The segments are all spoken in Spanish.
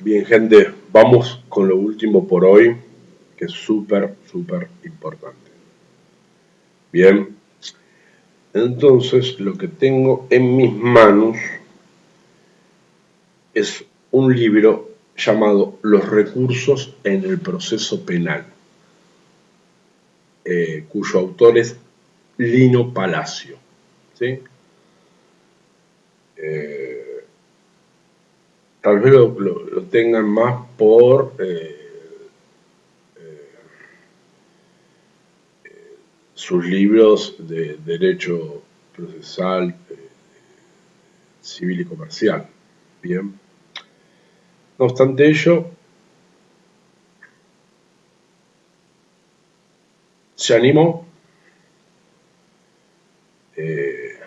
Bien, gente, vamos con lo último por hoy, que es súper, súper importante. Bien, entonces lo que tengo en mis manos es un libro llamado Los recursos en el proceso penal, cuyo autor es Lino Palacio. ¿Sí? Eh, Tal vez lo tengan más por sus libros de derecho procesal, civil y comercial. Bien. No obstante ello, se animó eh,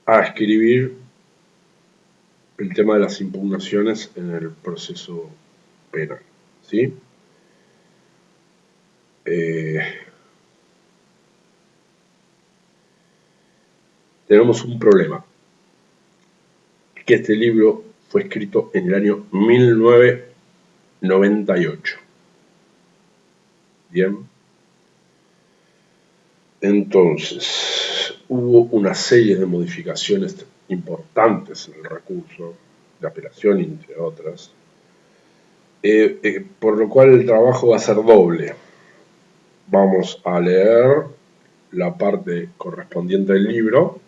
a escribir el tema de las impugnaciones en el proceso penal. ¿Sí? Eh, Tenemos un problema, que este libro fue escrito en el año 1998. Bien. Entonces, hubo una serie de modificaciones importantes en el recurso de apelación, entre otras, por lo cual el trabajo va a ser doble. Vamos a leer la parte correspondiente del libro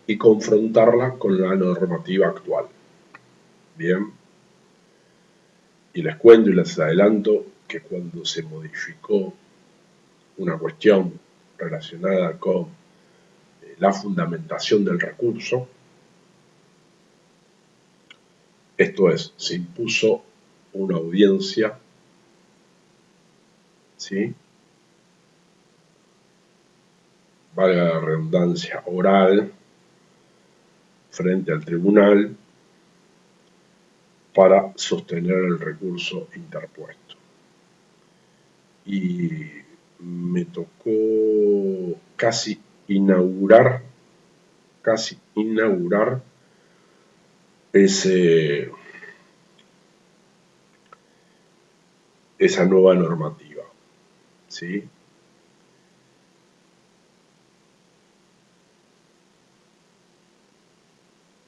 y confrontarla con la normativa actual. Bien, y les cuento y les adelanto que cuando se modificó una cuestión relacionada con la fundamentación del recurso, esto es, se impuso una audiencia, ¿sí? Valga la redundancia, oral, frente al tribunal para sostener el recurso interpuesto. Y me tocó inaugurar, casi inaugurar ese, esa nueva normativa, ¿sí?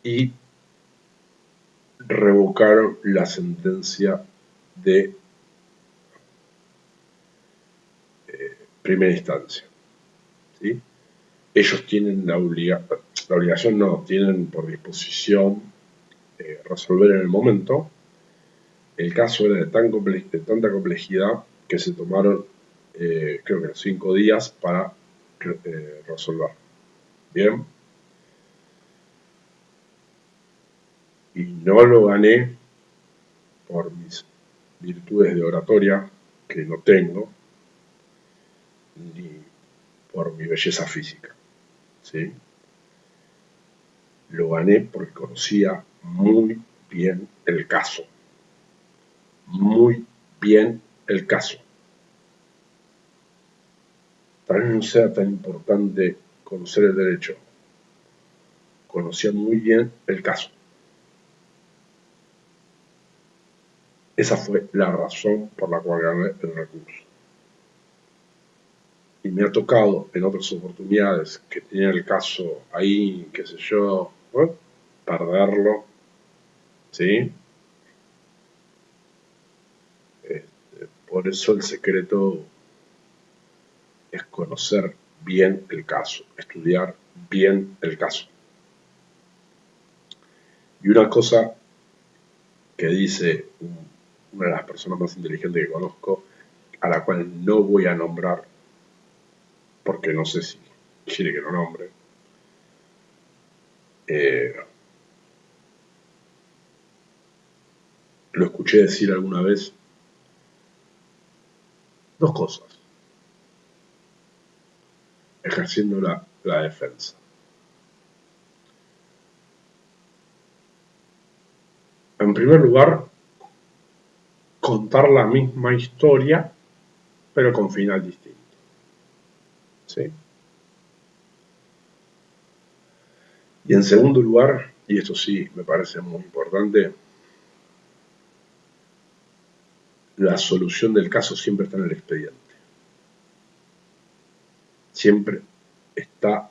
Y revocaron la sentencia de primera instancia, ¿sí? Ellos tienen la obligación no, tienen por disposición resolver en el momento. El caso era de tanta complejidad que se tomaron, creo que 5 días para resolver. Bien. Y no lo gané por mis virtudes de oratoria, que no tengo, ni por mi belleza física. ¿Sí? Lo gané porque conocía muy bien el caso. Muy bien el caso. Tal vez no sea tan importante conocer el derecho. Conocía muy bien el caso. Esa fue la razón por la cual gané el recurso. Y me ha tocado en otras oportunidades que tenía el caso ahí, qué sé yo, perderlo, ¿sí? Por eso el secreto es conocer bien el caso, estudiar bien el caso. Y una cosa que dice una de las personas más inteligentes que conozco, a la cual no voy a nombrar, porque no sé si quiere que lo nombre, eh, lo escuché decir alguna vez, dos cosas, ejerciendo la defensa. En primer lugar, contar la misma historia, pero con final distinto. ¿Sí? Y en segundo lugar, y esto sí me parece muy importante, la solución del caso siempre está en el expediente. Siempre está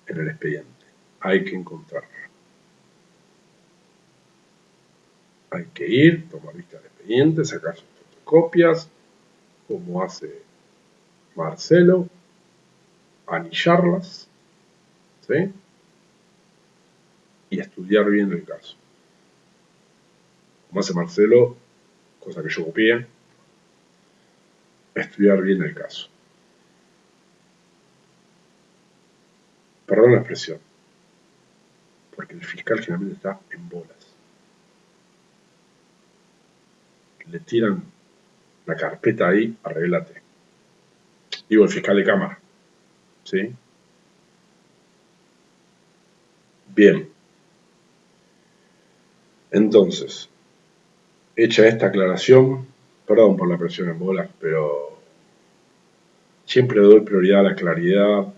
en el expediente. Hay que encontrarla. Hay que ir, tomar vista del expediente, sacar sus fotocopias, como hace Marcelo, anillarlas, ¿sí? Y estudiar bien el caso. Como hace Marcelo, cosa que yo copié, estudiar bien el caso. Perdón la expresión, porque el fiscal generalmente está en bolas. Le tiran la carpeta ahí, arreglate. Digo, el fiscal de cámara, ¿sí? Bien. Entonces, hecha esta aclaración, perdón por la presión en bolas, pero siempre doy prioridad a la claridad,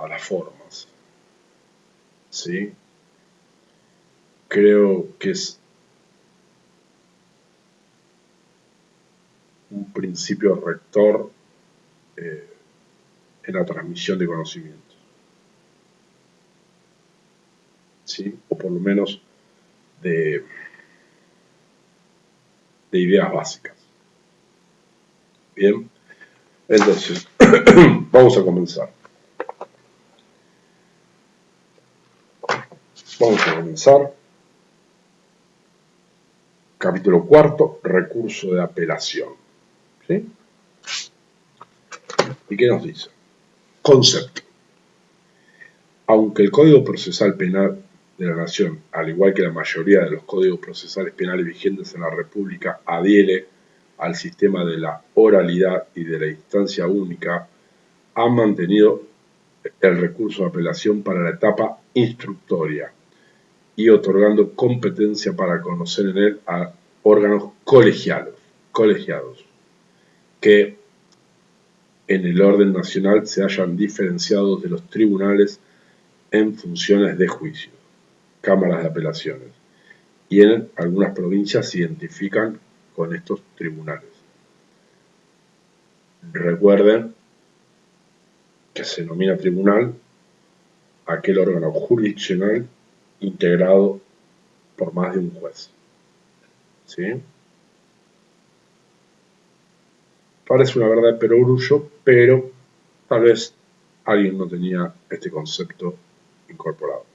a las formas, ¿sí? Creo que es un principio rector en la transmisión de conocimientos, ¿sí? O por lo menos de ideas básicas. Bien, entonces, vamos a comenzar. Vamos a comenzar. Capítulo cuarto, recurso de apelación. ¿Sí? ¿Y qué nos dice? Concepto. Aunque el Código Procesal Penal de la Nación, al igual que la mayoría de los códigos procesales penales vigentes en la República, adhiere al sistema de la oralidad y de la instancia única, ha mantenido el recurso de apelación para la etapa instructoria y otorgando competencia para conocer en él a órganos colegiados, que en el orden nacional se hayan diferenciado de los tribunales en funciones de juicio, cámaras de apelaciones, y en algunas provincias se identifican con estos tribunales. Recuerden que se denomina tribunal aquel órgano jurisdiccional integrado por más de un juez. ¿Sí? Parece una verdad de perogrullo, pero tal vez alguien no tenía este concepto incorporado.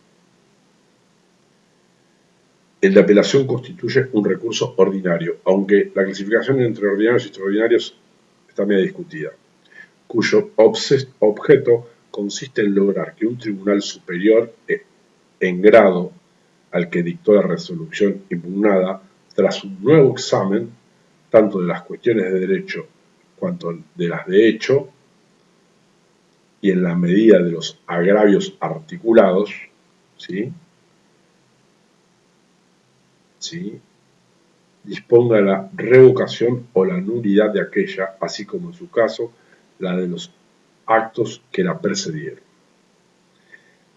El de apelación constituye un recurso ordinario, aunque la clasificación entre ordinarios y extraordinarios está medio discutida, cuyo objeto consiste en lograr que un tribunal superior en grado al que dictó la resolución impugnada, tras un nuevo examen, tanto de las cuestiones de derecho cuanto de las de hecho, y en la medida de los agravios articulados, ¿sí? ¿Sí? Disponga la revocación o la nulidad de aquella, así como en su caso, la de los actos que la precedieron.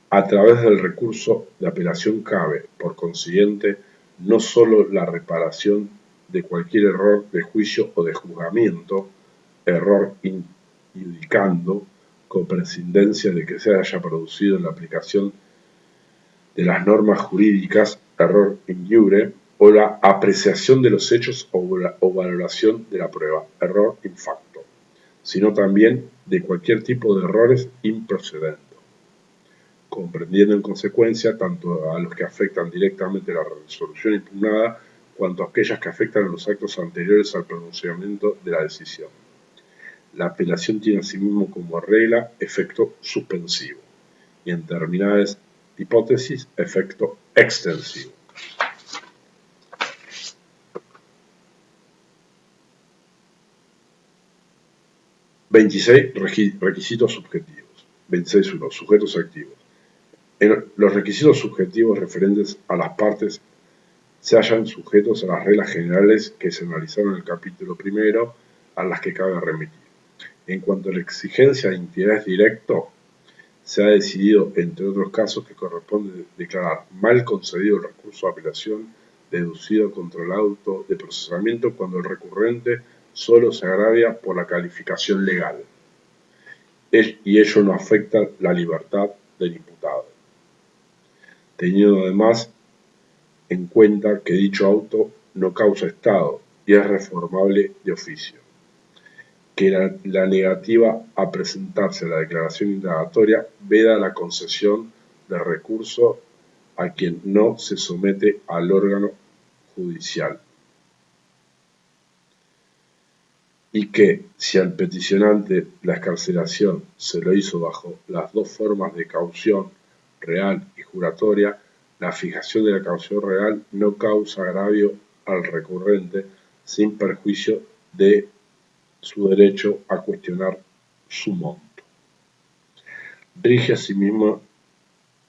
A través del recurso de apelación cabe, por consiguiente, no sólo la reparación de cualquier error de juicio o de juzgamiento, error injudicando, con prescindencia de que se haya producido en la aplicación de las normas jurídicas, error in iure, o la apreciación de los hechos o valoración de la prueba, error in facto, sino también de cualquier tipo de errores improcedentes, comprendiendo en consecuencia tanto a los que afectan directamente la resolución impugnada cuanto a aquellas que afectan a los actos anteriores al pronunciamiento de la decisión. La apelación tiene asimismo como regla efecto suspensivo y en determinadas hipótesis efecto extensivo. Requisitos subjetivos. 26.1. Sujetos activos. En los requisitos subjetivos referentes a las partes se hallan sujetos a las reglas generales que se analizaron en el capítulo primero, a las que cabe remitir. En cuanto a la exigencia de interés directo, se ha decidido, entre otros casos, que corresponde declarar mal concedido el recurso de apelación deducido contra el auto de procesamiento cuando el recurrente solo se agravia por la calificación legal y ello no afecta la libertad del imputado, teniendo además en cuenta que dicho auto no causa estado y es reformable de oficio, que la negativa a presentarse a la declaración indagatoria veda la concesión de recurso a quien no se somete al órgano judicial, y que, si al peticionante la excarcelación se lo hizo bajo las dos formas de caución real y juratoria, la fijación de la caución real no causa agravio al recurrente sin perjuicio de su derecho a cuestionar su monto. Rige asimismo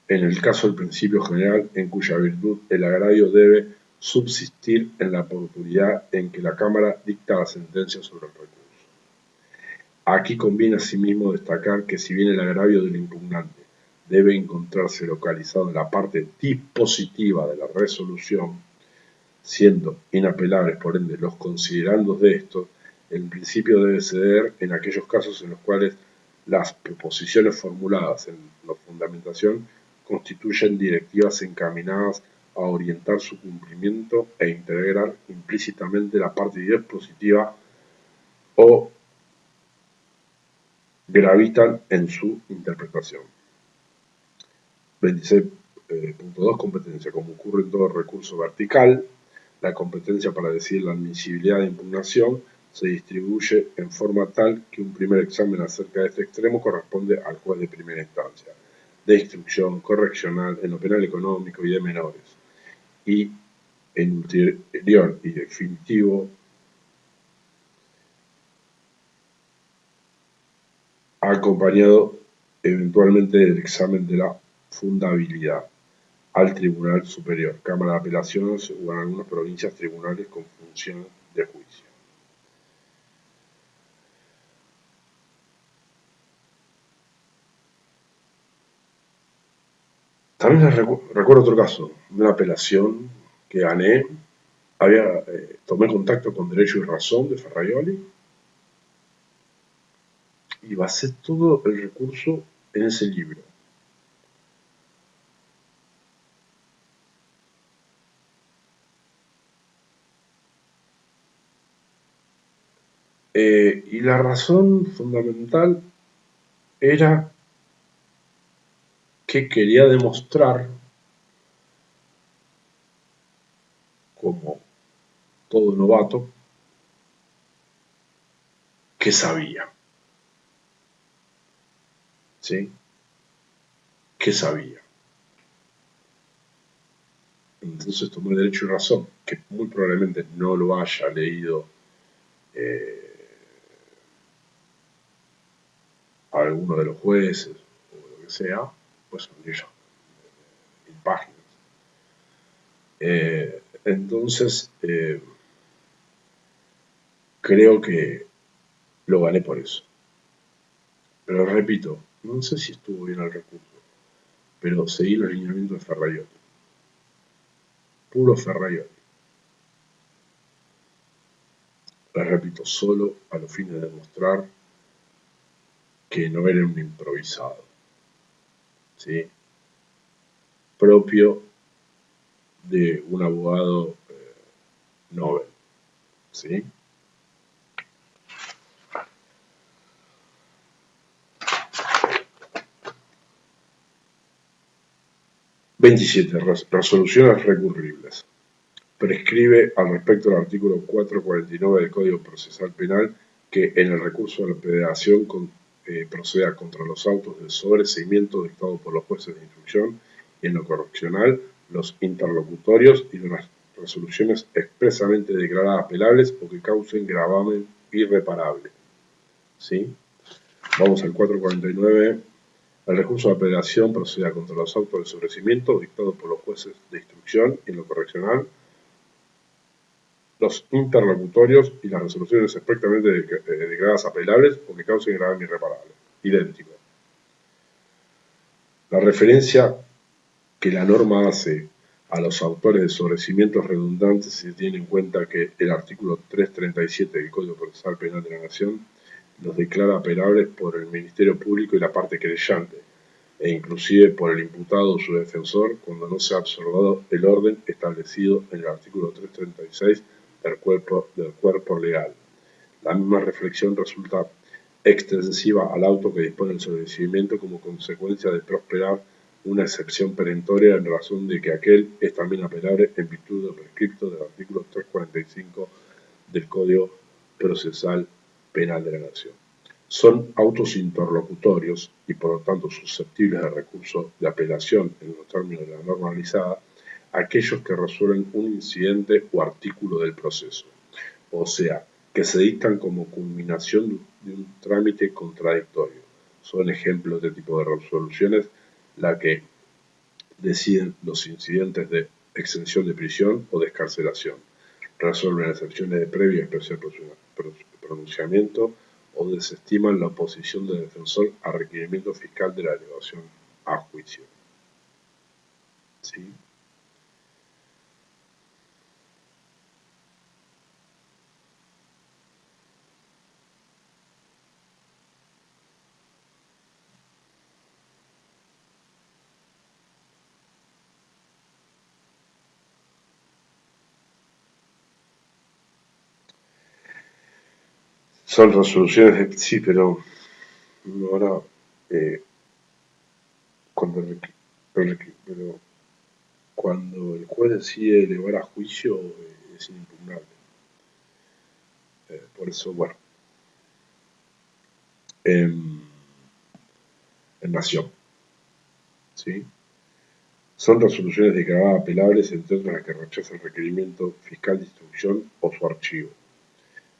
en el caso del principio general en cuya virtud el agravio debe subsistir en la oportunidad en que la Cámara dicta la sentencia sobre el recurso. Aquí conviene asimismo destacar que si bien el agravio del impugnante debe encontrarse localizado en la parte dispositiva de la resolución, siendo inapelables por ende los considerandos de estos, el principio debe ceder en aquellos casos en los cuales las proposiciones formuladas en la fundamentación constituyen directivas encaminadas a orientar su cumplimiento e integrar implícitamente la parte dispositiva o gravitan en su interpretación. 26.2. Competencia. Como ocurre en todo recurso vertical, la competencia para decidir la admisibilidad de impugnación se distribuye en forma tal que un primer examen acerca de este extremo corresponde al juez de primera instancia, de instrucción, correccional, en lo penal económico y de menores, y en ulterior y definitivo acompañado eventualmente del examen de la fundabilidad al Tribunal Superior, Cámara de Apelaciones o en algunas provincias tribunales con función de juicio. También les recuerdo otro caso, una apelación que gané. Tomé contacto con Derecho y Razón de Ferraioli y basé todo el recurso en ese libro. Y la razón fundamental era que quería demostrar, como todo novato, que sabía. ¿Sí? Que sabía. Entonces tomé Derecho y Razón, que muy probablemente no lo haya leído a alguno de los jueces o lo que sea, pues son ellos, 1000 páginas. Entonces, creo que lo gané por eso. Pero repito, no sé si estuvo bien el recurso, pero seguí los lineamientos de Ferraioli. Puro Ferraioli. Les repito, solo a los fines de demostrar que no era un improvisado, ¿sí? Propio de un abogado Nobel, ¿sí? Resoluciones recurribles. Prescribe al respecto el artículo 449 del Código Procesal Penal que en el recurso de la apelación proceda contra los autos de sobreseimiento dictados por los jueces de instrucción y en lo correccional los interlocutorios y de las resoluciones expresamente declaradas apelables o que causen gravamen irreparable. ¿Sí? Vamos al 449. El recurso de apelación proceda contra los autos de sobreseimiento dictados por los jueces de instrucción y en lo correccional los interlocutorios y las resoluciones expresamente declaradas apelables o que causen gravamen irreparable. Idéntico. La referencia que la norma hace A los autores de sobrecimientos redundantes se tiene en cuenta que el artículo 337 del Código Procesal Penal de la Nación los declara apelables por el Ministerio Público y la parte querellante, e inclusive por el imputado o su defensor cuando no se ha observado el orden establecido en el artículo 336 del cuerpo legal. La misma reflexión resulta extensiva al auto que dispone el sobreseimiento como consecuencia de prosperar una excepción perentoria en razón de que aquel es también apelable en virtud del prescripto del artículo 345 del Código Procesal Penal de la Nación. Son autos interlocutorios y por lo tanto susceptibles de recurso de apelación en los términos de la normalizada aquellos que resuelven un incidente o artículo del proceso, o sea, que se dictan como culminación de un trámite contradictorio. Son ejemplos de tipo de resoluciones la que deciden los incidentes de exención de prisión o de excarcelación, resuelven excepciones de previo y especial pronunciamiento o desestiman la oposición del defensor a requerimiento fiscal de la elevación a juicio. ¿Sí? Son resoluciones, sí, pero ahora cuando, pero cuando el juez decide elevar a juicio es inimpugnable. Por eso, bueno, en Nación, ¿sí? Son resoluciones declaradas apelables, entre otras las que rechaza el requerimiento fiscal de instrucción o su archivo,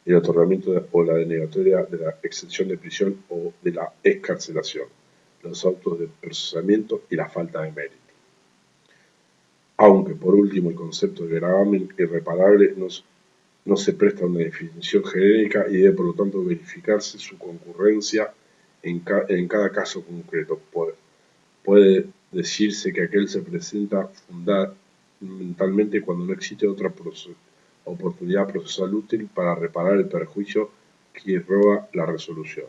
el otorgamiento o la denegatoria de la exención de prisión o de la excarcelación, los autos de procesamiento y la falta de mérito. Aunque, por último, el concepto de gravamen irreparable no se presta a una definición genérica y debe, por lo tanto, verificarse su concurrencia en cada caso concreto. Puede decirse que aquel se presenta fundamentalmente cuando no existe otra oportunidad procesal útil para reparar el perjuicio que roba la resolución.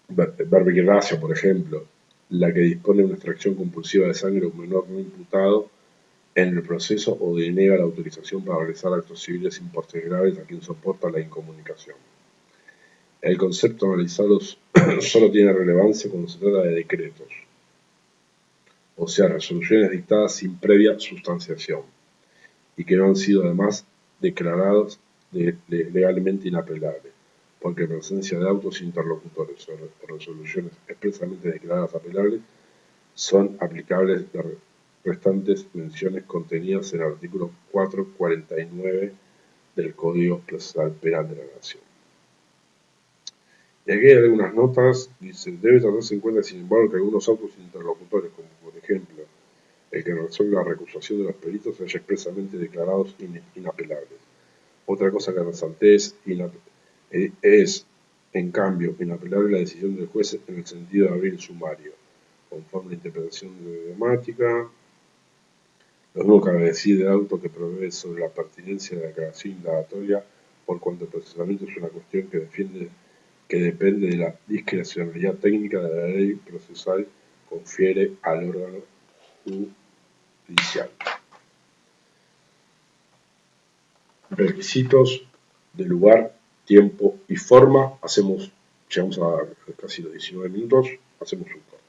Verbigracia, por ejemplo, la que dispone de una extracción compulsiva de sangre a un menor no imputado en el proceso o denega la autorización para realizar actos civiles sin portes graves a quien soporta la incomunicación. El concepto analizado solo tiene relevancia cuando se trata de decretos, o sea, resoluciones dictadas sin previa sustanciación y que no han sido además declarados legalmente inapelables, porque en presencia de autos interlocutores o resoluciones expresamente declaradas apelables son aplicables las restantes menciones contenidas en el artículo 449 del Código Procesal Penal de la Nación. Y aquí hay algunas notas, dice, debe tenerse en cuenta, sin embargo, que algunos autos interlocutores, como por ejemplo el que resuelve la recusación de los peritos, haya expresamente declarados inapelables. Otra cosa que resalté es, en cambio, inapelable la decisión del juez en el sentido de abrir el sumario, conforme a la interpretación idiomática. Lo mismo cabe decir del auto que provee sobre la pertinencia de la declaración indagatoria, por cuanto el procesamiento es una cuestión que depende de la discrecionalidad técnica de la ley procesal, confiere al órgano judicial. Requisitos de lugar, tiempo y forma. Llegamos a casi los 19 minutos, hacemos un corte.